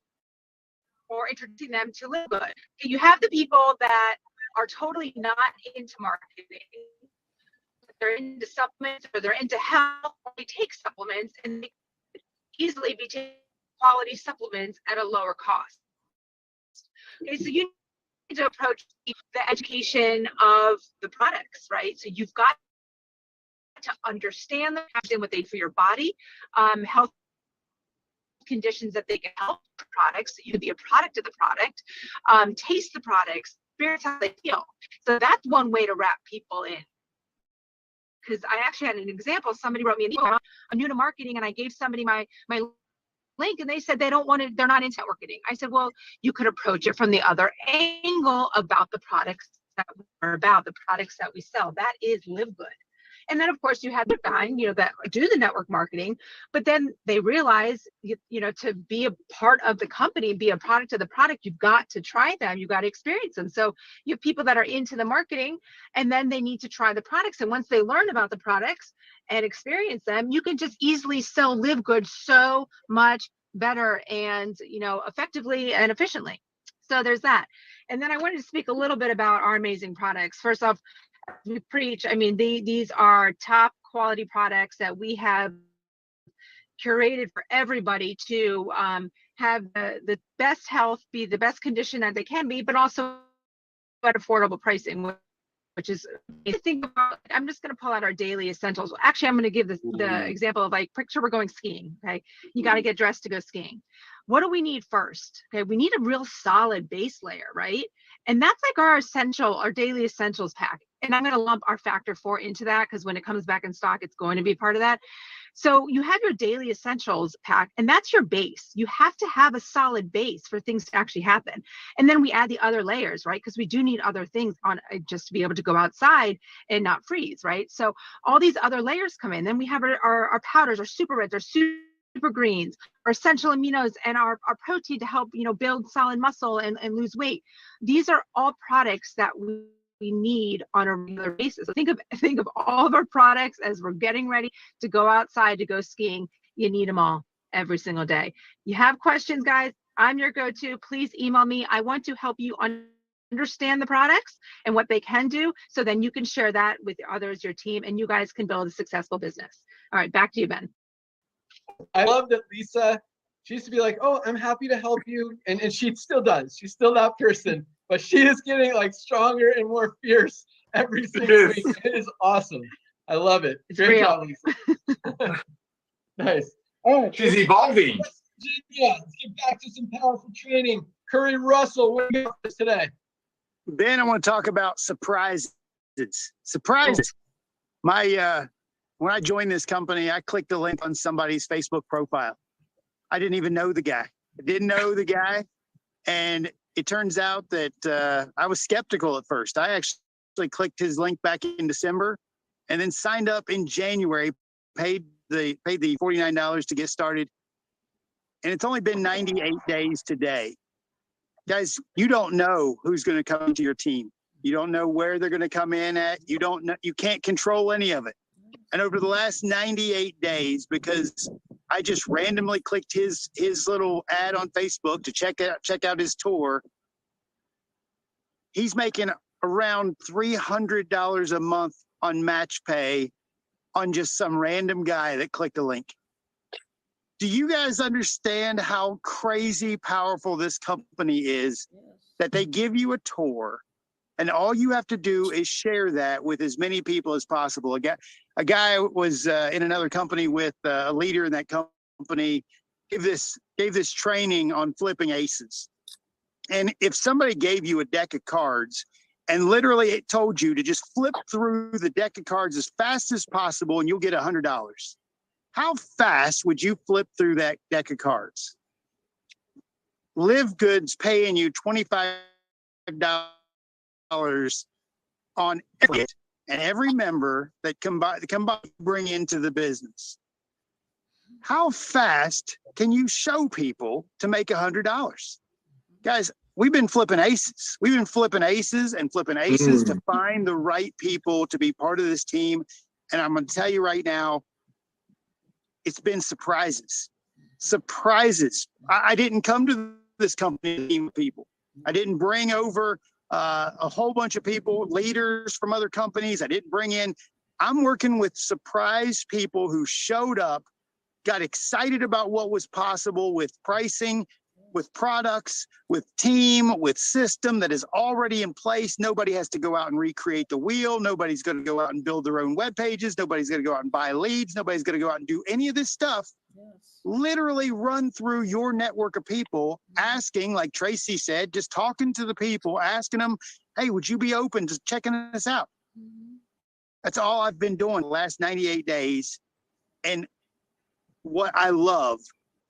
or introducing them to LiveGood. You have the people that are totally not into marketing. They're into supplements or they're into health. They take supplements and they easily be taking quality supplements at a lower cost. Okay, so you need to approach the education of the products, right? So you've got to understand what they do for your body, health conditions that they can help products. You could be a product of the product, taste the products, experience how they feel. So that's one way to wrap people in. because I actually had an example. Somebody wrote me an email, I'm new to marketing, and I gave somebody my link, and they said they don't want it, they're not into marketing. I said, well, you could approach it from the other angle about the products that we're about, the products that we sell. That is LiveGood. And then, of course, you have the guy, that do the network marketing, but then they realize, to be a part of the company, be a product of the product, you've got to try them, you've got to experience them. So you have people that are into the marketing, and then they need to try the products. And once they learn about the products and experience them, you can just easily sell LiveGood so much better and, effectively and efficiently. So there's that. And then I wanted to speak a little bit about our amazing products. First off, we preach, these are top quality products that we have curated for everybody to have the best health, be the best condition that they can be, but also at affordable pricing, which is, think about, I'm just going to pull out our daily essentials. Actually, I'm going to give the example of, like, picture we're going skiing. Okay. You got to get dressed to go skiing. What do we need first? Okay. We need a real solid base layer, right? And that's like our daily essentials pack. And I'm going to lump our factor 4 into that, because when it comes back in stock, it's going to be part of that. So you have your daily essentials pack, and that's your base. You have to have a solid base for things to actually happen. And then we add the other layers, right? Because we do need other things on just to be able to go outside and not freeze, right? So all these other layers come in. Then we have our powders, our super reds, our super greens, our essential aminos, and our protein to help, build solid muscle and lose weight. These are all products that we need on a regular basis. So think of all of our products as we're getting ready to go outside to go skiing. You need them all every single day. You have questions, guys? I'm your go-to. Please email me. I want to help you understand the products and what they can do, so then you can share that with others, your team, and you guys can build a successful business. All right, back to you, Ben. I love that Lisa, she used to be like, oh, I'm happy to help you. And she still does. She's still that person. But she is getting, like, stronger and more fierce every single week. It is awesome. I love it. It's Great real. job, Lisa. Nice. All right. She's evolving. Yeah, let's get back to some powerful training. Curry Russell, what do you got for us today? Ben, I want to talk about surprises. Surprises. When I joined this company, I clicked a link on somebody's Facebook profile. I didn't even know the guy. And it turns out that I was skeptical at first. I actually clicked his link back in December and then signed up in January, paid the $49 to get started. And it's only been 98 days today. Guys, you don't know who's going to come into your team. You don't know where they're going to come in at. You don't know, you can't control any of it. And over the last 98 days, because I just randomly clicked his little ad on Facebook to check out his tour, he's making around $300 a month on match pay on just some random guy that clicked a link. Do you guys understand how crazy powerful this company is? That they give you a tour, and all you have to do is share that with as many people as possible. A guy was in another company with a leader in that company, gave this training on flipping aces. And if somebody gave you a deck of cards and literally it told you to just flip through the deck of cards as fast as possible and you'll get $100, how fast would you flip through that deck of cards? LiveGood's paying you $25 on every member that come by bring into the business. How fast can you show people to make $100? Guys, we've been flipping aces. We've been flipping aces to find the right people to be part of this team. And I'm going to tell you right now, it's been surprises. I didn't come to this company team of people. I didn't bring over a whole bunch of people, leaders from other companies. I didn't bring in. I'm working with surprise people who showed up, got excited about what was possible with pricing, with products, with team, with system that is already in place. Nobody has to go out and recreate the wheel. Nobody's going to go out and build their own web pages. Nobody's going to go out and buy leads. Nobody's going to go out and do any of this stuff. Literally run through your network of people, asking, like Tracy said, just talking to the people, asking them, hey, would you be open to checking this out? That's all I've been doing the last 98 days. And what I love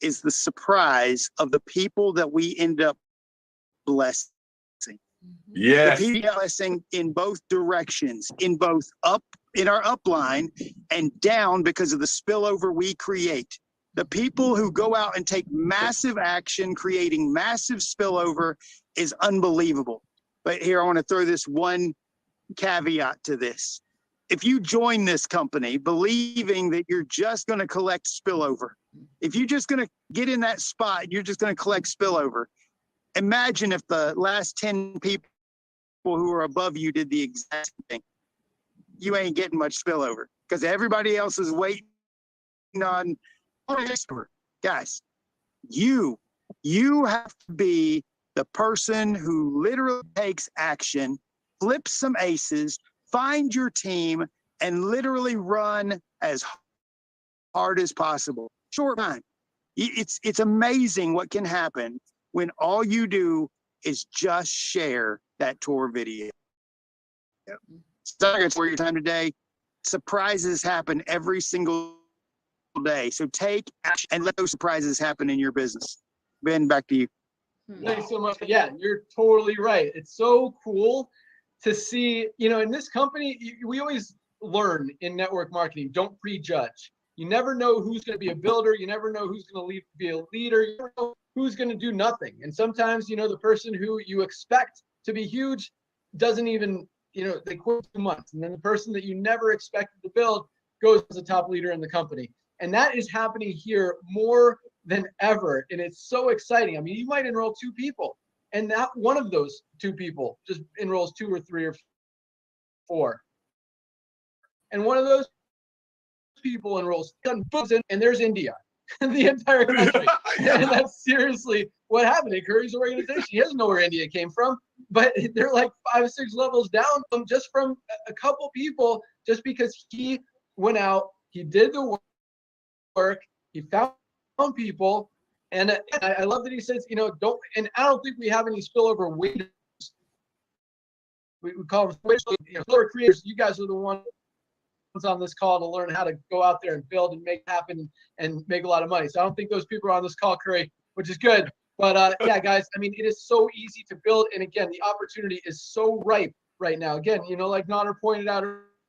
is the surprise of the people that we end up blessing. Yes. The people blessing in both directions, in both up in our upline and down because of the spillover we create. The people who go out and take massive action, creating massive spillover is unbelievable. But here, I want to throw this one caveat to this. If you join this company believing that you're just going to collect spillover, if you're just going to get in that spot, you're just going to collect spillover. Imagine if the last 10 people who are above you did the exact thing. You ain't getting much spillover because everybody else is waiting on guys. You have to be the person who literally takes action, flips some aces, find your team, and literally run as hard as possible. Short time. It's amazing what can happen when all you do is just share that tour video. So that's where your time today. Surprises happen every single day. So take action and let those surprises happen in your business. Ben, back to you. Thanks so much. Yeah, you're totally right. It's so cool to see, in this company, we always learn in network marketing, don't prejudge. You never know who's going to be a builder. You never know who's going to be a leader. You never know who's going to do nothing. And sometimes, the person who you expect to be huge doesn't even, they quit 2 months. And then the person that you never expected to build goes as a top leader in the company. And that is happening here more than ever. And it's so exciting. I mean, you might enroll 2 people, and not one of those 2 people just enrolls 2 or 3 or 4. And one of those people enrolls, and there's India, the entire country. And that's seriously what happened in Curry's organization. He doesn't know where India came from, but they're like 5 or 6 levels down from a couple people, just because he went out, he did the work, he found people. And I love that he says, don't, and I don't think we have any spillover waiters. We call them spillover creators. You guys are the ones on this call to learn how to go out there and build and make happen and make a lot of money. So I don't think those people are on this call, Curry, which is good. But yeah, guys, I mean, it is so easy to build. And again, the opportunity is so ripe right now. Again, like Nader pointed out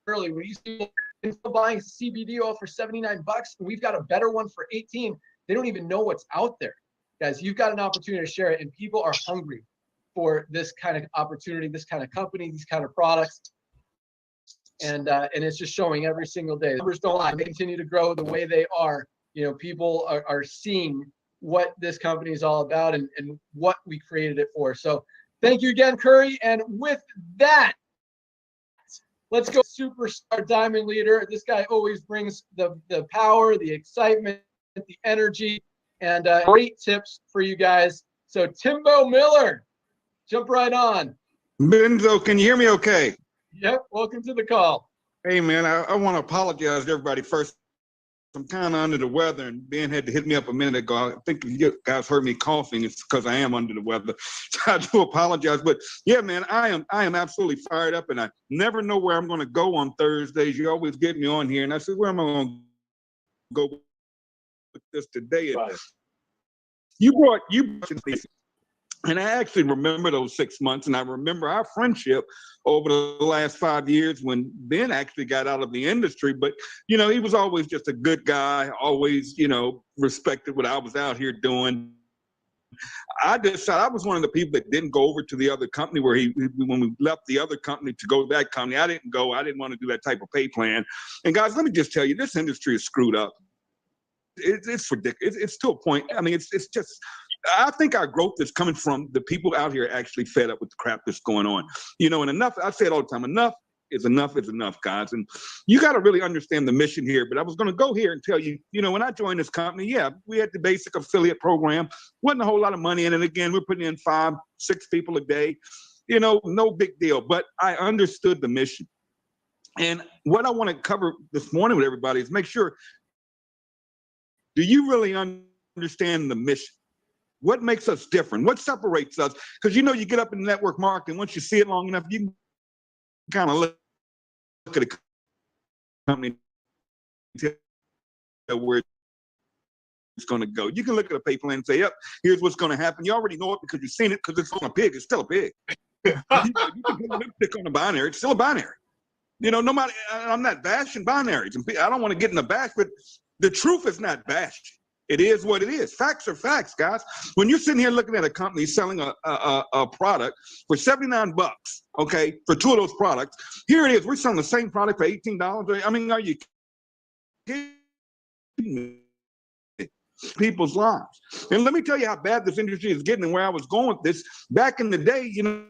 earlier, when you see people buying CBD oil for $79 and we've got a better one for 18, they don't even know what's out there. Guys, you've got an opportunity to share it, and people are hungry for this kind of opportunity, this kind of company, these kind of products. And it's just showing every single day. The numbers don't lie. They continue to grow the way they are. People are seeing what this company is all about and what we created it for. So thank you again, Curry. And with that, let's go superstar diamond leader. This guy always brings the power, the excitement, the energy, and great tips for you guys. So Timbo Miller, jump right on. Benzo, can you hear me okay? Yep, welcome to the call. Hey, man, I want to apologize to everybody first. I'm kind of under the weather, and Ben had to hit me up a minute ago. I think if you guys heard me coughing, it's because I am under the weather. So I do apologize. But yeah, man, I am absolutely fired up, and I never know where I'm going to go on Thursdays. You always get me on here, and I said, where am I going to go with this today? Right. You brought and I actually remember those 6 months, and I remember our friendship over the last 5 years when Ben actually got out of the industry. But, he was always just a good guy, always, respected what I was out here doing. I decided I was one of the people that didn't go over to the other company when we left the other company to go to that company. I didn't go. I didn't want to do that type of pay plan. And guys, let me just tell you, this industry is screwed up. It's ridiculous. It's to a point. I mean, it's just, I think our growth is coming from the people out here actually fed up with the crap that's going on. And enough, I say it all the time, enough is enough, guys. And you got to really understand the mission here. But I was going to go here and tell you, when I joined this company, yeah, we had the basic affiliate program. Wasn't a whole lot of money in it. Again, we're putting in 5-6 people a day. No big deal. But I understood the mission. And what I want to cover this morning with everybody is make sure, do you really understand the mission? What makes us different? What separates us? Because you get up in network marketing, once you see it long enough, you can kind of look at it company tell where it's going to go. You can look at a pay plan and say, yep, here's what's going to happen. You already know it because you've seen it because it's on a pig. It's still a pig. You can put lipstick on a binary. It's still a binary. You know, no matter, I'm not bashing binaries. I don't want to get in the bash, but the truth is not bashed. It is what it is. Facts are facts, guys. When you're sitting here looking at a company selling a product for $79, okay, for 2 of those products, here it is. We're selling the same product for $18. I mean, are you kidding me? People's lives. And let me tell you how bad this industry is getting and where I was going with this. Back in the day, you know,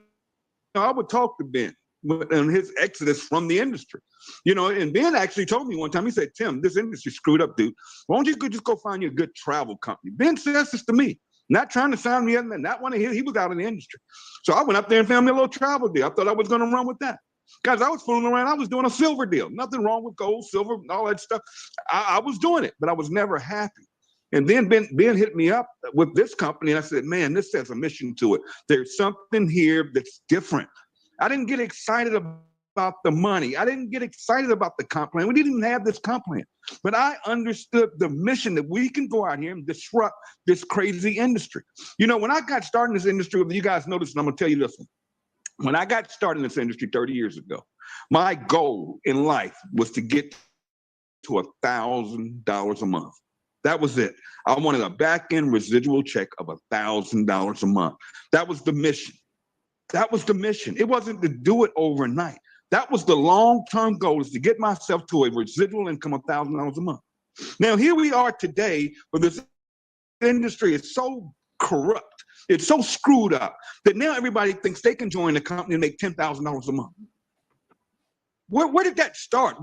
I would talk to Ben and his exodus from the industry. You know, and Ben actually told me one time, he said, Tim, this industry screwed up, dude. Why don't you just go find you a good travel company? Ben says this to me, not trying to sound me, not want to hear, he was out in the industry. So I went up there and found me a little travel deal. I thought I was going to run with that. Guys, I was fooling around. I was doing a silver deal. Nothing wrong with gold, silver, all that stuff. I was doing it, but I was never happy. And then Ben hit me up with this company, and I said, man, this has a mission to it. There's something here that's different. I didn't get excited about the money. I didn't get excited about the comp plan. We didn't even have this comp plan. But I understood the mission that we can go out here and disrupt this crazy industry. You know, when I got started in this industry, you guys noticed, and I'm going to tell you this one. When I got started in this industry 30 years ago, my goal in life was to get to $1,000 a month. That was it. I wanted a back-end residual check of $1,000 a month. That was the mission. That was the mission. It wasn't to do it overnight. That was the long-term goal, is to get myself to a residual income of $1,000 a month. Now, here we are today, where this industry is so corrupt, it's so screwed up, that now everybody thinks they can join the company and make $10,000 a month. Where did that start?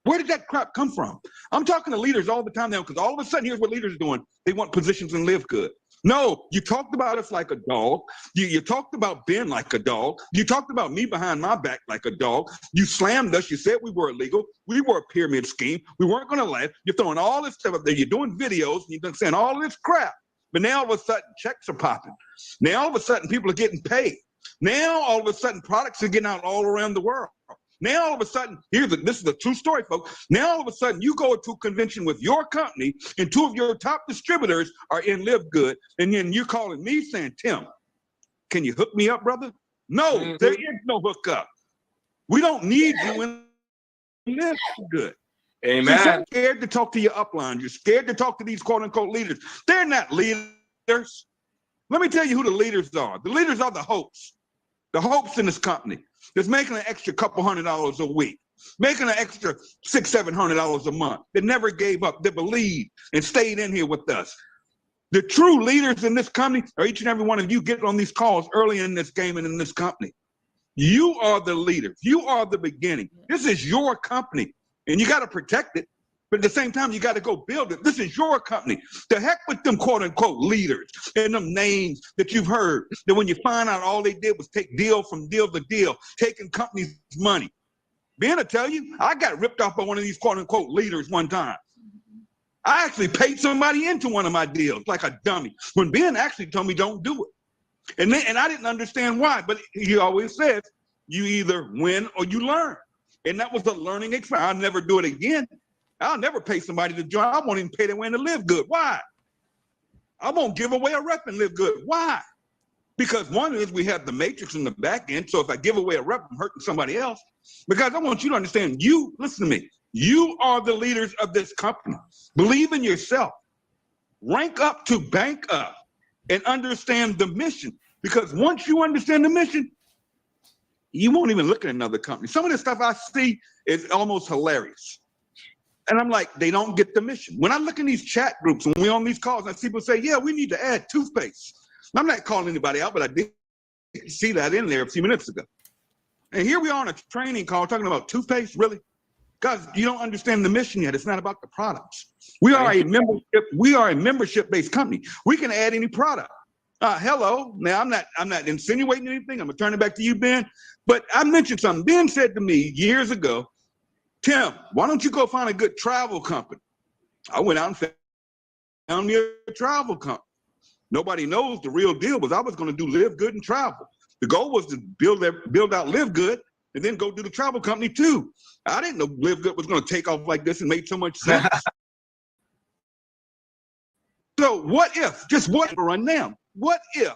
Where did that crap come from? I'm talking to leaders all the time now, because all of a sudden, here's what leaders are doing. They want positions in LiveGood. No, you talked about us like a dog. You talked about Ben like a dog. You talked about me behind my back like a dog. You slammed us. You said we were illegal. We were a pyramid scheme. We weren't going to last. You're throwing all this stuff up there. You're doing videos. And you've been saying all this crap. But now all of a sudden, checks are popping. Now all of a sudden, people are getting paid. Now all of a sudden, products are getting out all around the world. Now all of a sudden, this is a true story, folks. Now all of a sudden, you go to a convention with your company, and 2 of your top distributors are in LiveGood, and then you're calling me saying, Tim, can you hook me up, brother? No, there is no hookup. We don't need you in LiveGood. Amen. See, you're scared to talk to your upline. You're scared to talk to these quote-unquote leaders. They're not leaders. Let me tell you who the leaders are. The leaders are the hopes. The hopes in this company that's making an extra couple $100 a week, making an extra $600-700 a month, that never gave up, that believed and stayed in here with us. The true leaders in this company are each and every one of you getting on these calls early in this game and in this company. You are the leaders. You are the beginning. This is your company, and you got to protect it. But at the same time, you got to go build it. This is your company. The heck with them quote unquote leaders and them names that you've heard, that when you find out all they did was take deal from deal to deal, taking companies' money. Ben will tell you, I got ripped off by one of these quote unquote leaders one time. I actually paid somebody into one of my deals like a dummy, when Ben actually told me don't do it. And I didn't understand why, but he always says, you either win or you learn. And that was the learning experience. I'll never do it again. I'll never pay somebody to join. I won't even pay them to LiveGood. Why? I won't give away a rep and LiveGood. Why? Because one is we have the matrix in the back end. So if I give away a rep, I'm hurting somebody else. Because I want you to understand, you, listen to me, you are the leaders of this company. Believe in yourself. Rank up to bank up and understand the mission. Because once you understand the mission, you won't even look at another company. Some of the stuff I see is almost hilarious. And I'm like, they don't get the mission. When I look in these chat groups, when we're on these calls, I see people say, yeah, we need to add toothpaste. I'm not calling anybody out, but I did see that in there a few minutes ago. And here we are on a training call talking about toothpaste, really? Guys, you don't understand the mission yet. It's not about the products. We are a membership-based company. We can add any product. Hello. Now, I'm not insinuating anything. I'm going to turn it back to you, Ben. But I mentioned something. Ben said to me years ago, Tim, why don't you go find a good travel company? I went out and found me a travel company. Nobody knows the real deal was I was going to do LiveGood and travel. The goal was to build out LiveGood, and then go do the travel company too. I didn't know LiveGood was going to take off like this and make so much sense. So what if, just what run them? What if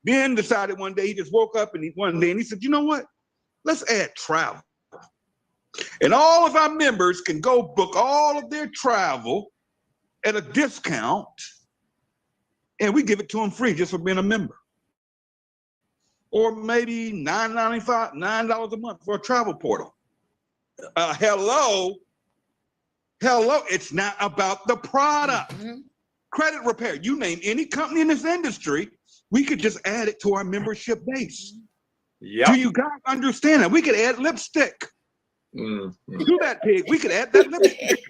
Ben decided one day, he just woke up and he said, you know what? Let's add travel. And all of our members can go book all of their travel at a discount, and we give it to them free just for being a member. Or maybe $9.95, $9 a month for a travel portal. Hello, it's not about the product. Credit repair, you name any company in this industry, we could just add it to our membership base. Yeah. Do you guys understand that? We could add lipstick. Do that, pig. We could add that lipstick.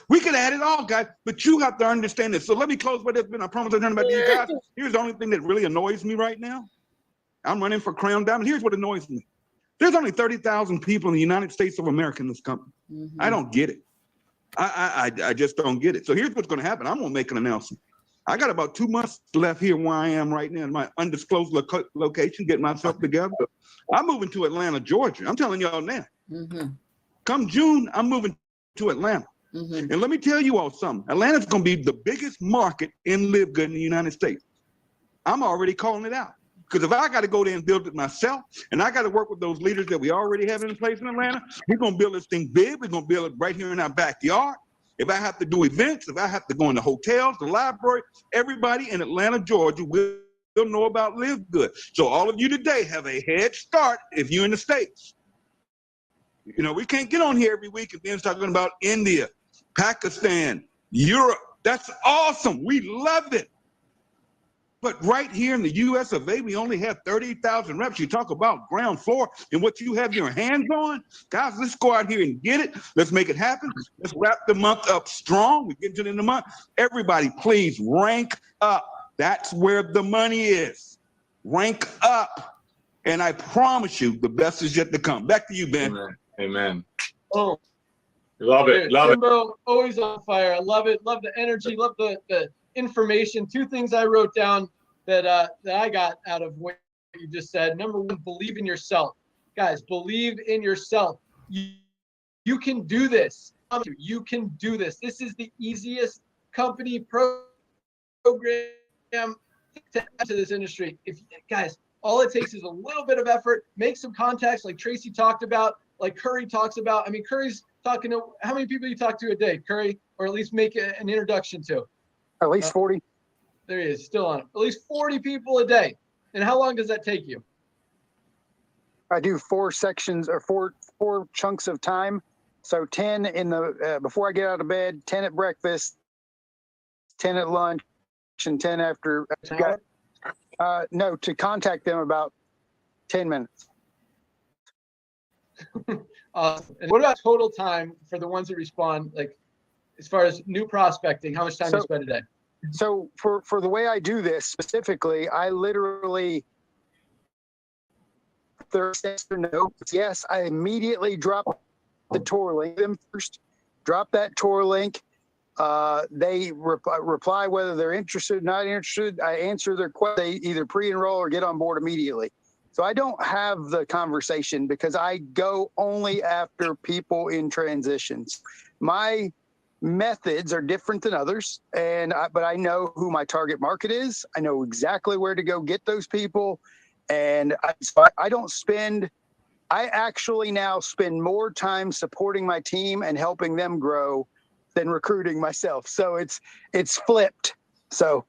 We could add it all, guys, but you have to understand this. So let me close with this. I promise I'll turn about to you guys. Here's the only thing that really annoys me right now. I'm running for Crown Diamond. Here's what annoys me. There's only 30,000 people in the United States of America in this company. I don't get it. I just don't get it. So here's what's going to happen. I'm going to make an announcement. I got about 2 months left here where I am right now in my undisclosed location, getting myself together. I'm moving to Atlanta, Georgia. I'm telling y'all now. Come June, I'm moving to Atlanta. And let me tell you all something. Atlanta's going to be the biggest market in LiveGood in the United States. I'm already calling it out. Because if I got to go there and build it myself, and I got to work with those leaders that we already have in place in Atlanta, we're going to build this thing big. We're going to build it right here in our backyard. If I have to do events, if I have to go into hotels, the library, everybody in Atlanta, Georgia will know about LiveGood. So all of you today have a head start if you're in the States. You know, we can't get on here every week and then talking about India, Pakistan, Europe. That's awesome. We love it. But right here in the US of A, we only have 30,000 reps. You talk about ground floor and what you have your hands on. Guys, let's go out here and get it. Let's make it happen. Let's wrap the month up strong. We get to the end of the month. Everybody, please rank up. That's where the money is. Rank up. And I promise you, the best is yet to come. Back to you, Ben. Amen. Oh, Love it. Love it. Timbo, always on fire. I love it. Love the energy. Love the information. 2 things I wrote down that I got out of what you just said. Number 1, believe in yourself. Guys, believe in yourself. You can do this. You can do this. This is the easiest company program to this industry. Guys, all it takes is a little bit of effort. Make some contacts like Tracy talked about, like Curry talks about. I mean, Curry's talking to, how many people you talk to a day, Curry? Or at least make an introduction to? At least 40. There he is, still on it. At least 40 people a day. And how long does that take you? I do 4 sections or four chunks of time. So 10 in the before I get out of bed, 10 at breakfast, 10 at lunch, and 10 after. No, to contact them about 10 minutes. Awesome. And what about total time for the ones that respond? Like, as far as new prospecting, how much time do you spend a day? So for the way I do this specifically, I literally yes, I immediately drop the tour link them first, drop that tour link. They reply whether they're interested, not interested. I answer their question. They either pre-enroll or get on board immediately. So I don't have the conversation because I go only after people in transitions. My methods are different than others, but I know who my target market is. I know exactly where to go get those people, and I actually now spend more time supporting my team and helping them grow than recruiting myself. So it's flipped. So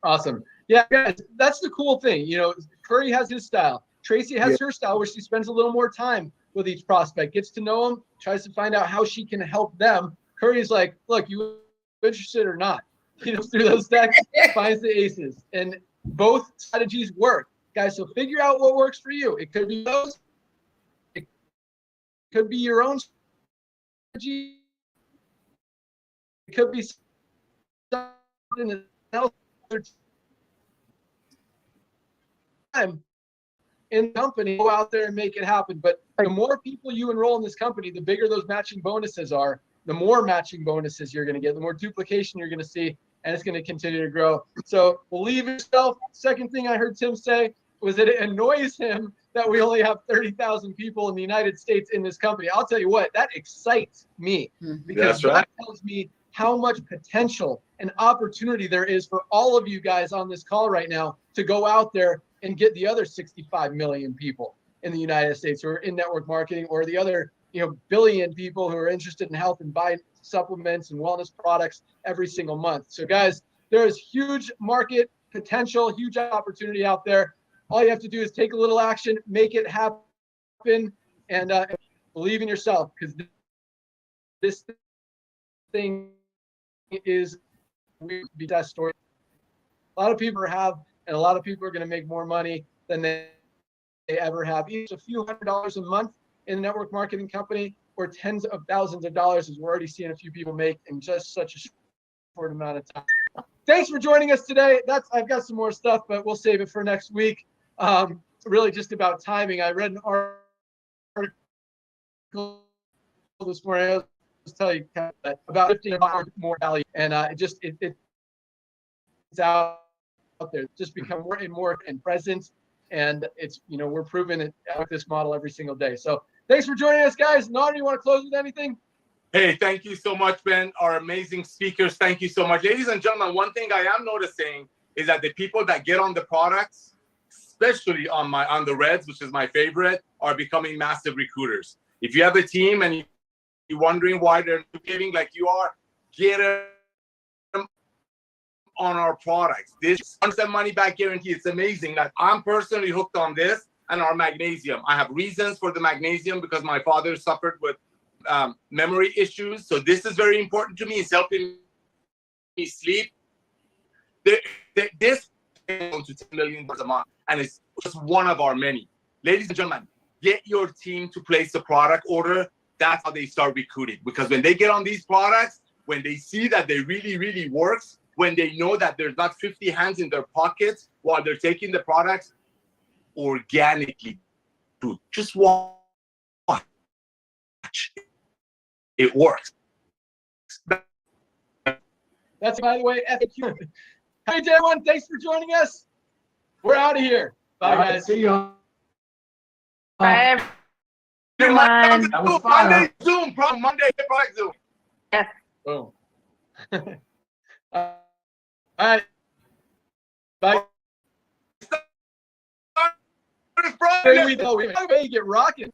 awesome. Yeah, guys, that's the cool thing. You know, Curry has his style. Tracy has her style where she spends a little more time with each prospect, gets to know them, tries to find out how she can help them. Curry's like, look, you interested or not? You know, through those decks, finds the aces. And both strategies work. Guys, so figure out what works for you. It could be those. It could be your own strategy. It could be something else. Time in the company, go out there and make it happen. But the more people you enroll in this company, the bigger those matching bonuses are, the more matching bonuses you're going to get, the more duplication you're going to see, and it's going to continue to grow. So believe in yourself. Second thing I heard Tim say, was that it annoys him that we only have 30,000 people in the United States in this company. I'll tell you what, that excites me because That's right. that tells me how much potential and opportunity there is for all of you guys on this call right now to go out there and get the other 65 million people in the United States who are in network marketing, or the other, billion people who are interested in health and buy supplements and wellness products every single month. So guys, there is huge market potential, huge opportunity out there. All you have to do is take a little action, make it happen, and believe in yourself, because this thing is the best story. A lot of people have, and a lot of people are going to make more money than they ever have. Each a few $100s a month in a network marketing company, or tens of thousands of dollars, as we're already seeing a few people make in just such a short amount of time. Thanks for joining us today. I've got some more stuff, but we'll save it for next week. Really just about timing. I read an article this morning. I'll just tell you about 15 more value, and it's out there. It's just become more and more and present, and it's we're proving it with this model every single day. So thanks for joining us, guys. Nader, you want to close with anything? Hey, thank you so much, Ben. Our amazing speakers, thank you so much. Ladies and gentlemen, one thing I am noticing is that the people that get on the products, especially on the Reds, which is my favorite, are becoming massive recruiters. If you have a team and you're wondering why they're giving like you are, get them on our products. This 100% money back guarantee. It's amazing that I'm personally hooked on this and our magnesium. I have reasons for the magnesium because my father suffered with memory issues. So this is very important to me. It's helping me sleep. This is to $10 million a month, and it's just one of our many. Ladies and gentlemen, get your team to place a product order. That's how they start recruiting. Because when they get on these products, when they see that they really, really works, when they know that there's not 50 hands in their pockets while they're taking the products, organically, dude, just watch. It works. That's, by the way, FAQ. Hey, everyone. Thanks for joining us. We're out of here. Bye, guys. See you. Bye, everyone. That was fun. Monday Zoom, Monday product Zoom. Yes. Boom. All right. Bye. Friday. We get rocking.